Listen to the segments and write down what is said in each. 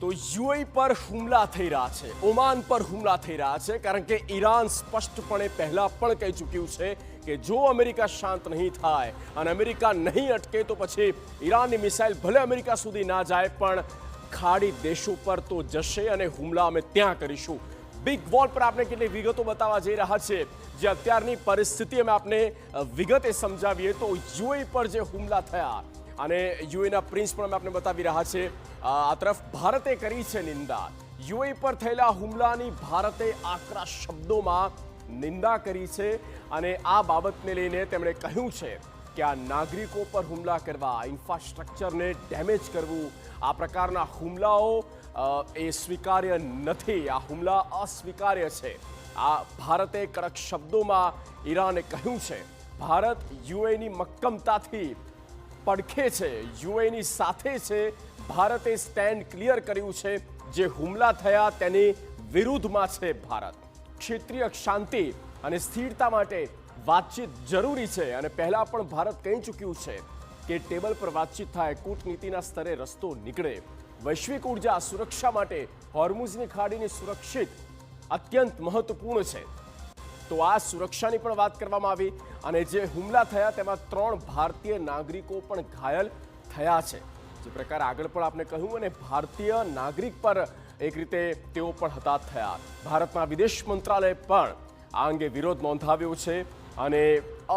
તો યુએઈ પર હુમલા થઈ રહ્યા છે, ઓમાન પર હુમલા થઈ રહ્યા છે, કારણ કે ઈરાન સ્પષ્ટપણે પહેલા પણ કહી ચૂક્યું છે કે જો અમેરિકા શાંત નહીં થાય અને અમેરિકા નહીં અટકે તો પછી ઈરાનની મિસાઇલ ભલે અમેરિકા સુધી ના જાય પણ ખાડી દેશો પર તો જશે અને હુમલા અમે ત્યાં કરીશું. બિગ વોલ પર આપણે કેટલીક વિગતો બતાવવા જઈ રહ્યા છે, જે અત્યારની પરિસ્થિતિ અમે આપને વિગતે સમજાવીએ તો યુએઈ પર જે હુમલા થયા અને યુએઈના પ્રિન્સ પણ અમે આપને બતાવી રહ્યા છે. આ તરફ ભારતે કરી છે નિંદા. યુએઈ પર થયેલા હુમલાની ભારતે આકરા શબ્દોમાં નિંદા કરી છે અને આ બાબતને લઈને તેમણે કહ્યું છે કે આ નાગરિકો પર હુમલા કરવા, ઇન્ફ્રાસ્ટ્રક્ચરને ડેમેજ કરવું, આ પ્રકારના હુમલાઓ એ સ્વીકાર્ય નથી. આ હુમલા અસ્વીકાર્ય છે. આ ભારતે કડક શબ્દોમાં ઈરાને કહ્યું છે. ભારત યુએઈની મક્કમતાથી પડખે છે, યુએઈની સાથે છે. ભારતે સ્ટેન્ડ ક્લિયર કર્યું છે. જે હુમલા થયા તેની વિરુદ્ધમાં છે ભારત. ક્ષેત્રીય શાંતિ અને સ્થિરતા માટે વાતચીત જરૂરી છે અને પહેલા પણ ભારત કહી ચૂક્યું છે કે ટેબલ પર વાતચીત થાય, કૂટનીતિના સ્તરે રસ્તો નીકળે. વૈશ્વિક ઉર્જા સુરક્ષા માટે હોર્મુઝની ખાડીની સુરક્ષિત અત્યંત મહત્વપૂર્ણ છે. તો આ સુરક્ષાની પણ વાત કરવામાં આવી અને જે હુમલા થયા તેમાં 3 ભારતીય નાગરિકો પણ ઘાયલ થયા છે. જે પ્રકારે આગળ પણ આપણે કહ્યું અને ભારતીય નાગરિક પર એક રીતે તેઓ પણ હતાહત થયા. ભારતના વિદેશ મંત્રાલય પણ આ અંગે વિરોધ નોંધાવ્યો છે અને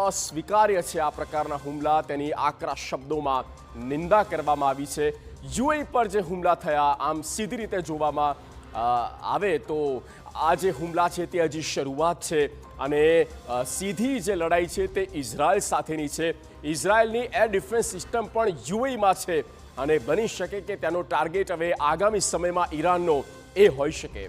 અસ્વીકાર્ય છે આ પ્રકારના હુમલા. તેની આકરા શબ્દોમાં નિંદા કરવામાં આવી છે. યુએઈ પર જે હુમલા થયા, આમ સીધી રીતે જોવામાં આવે તો આ જે હુમલા છે તે હજી શરૂઆત છે અને સીધી જે લડાઈ છે તે ઇઝરાયલ સાથેની છે. ઇઝરાયલની એર ડિફેન્સ સિસ્ટમ પણ યુએઈમાં છે અને બની શકે કે તેનો ટાર્ગેટ હવે આગામી સમયમાં ઈરાનનો એ હોઈ શકે.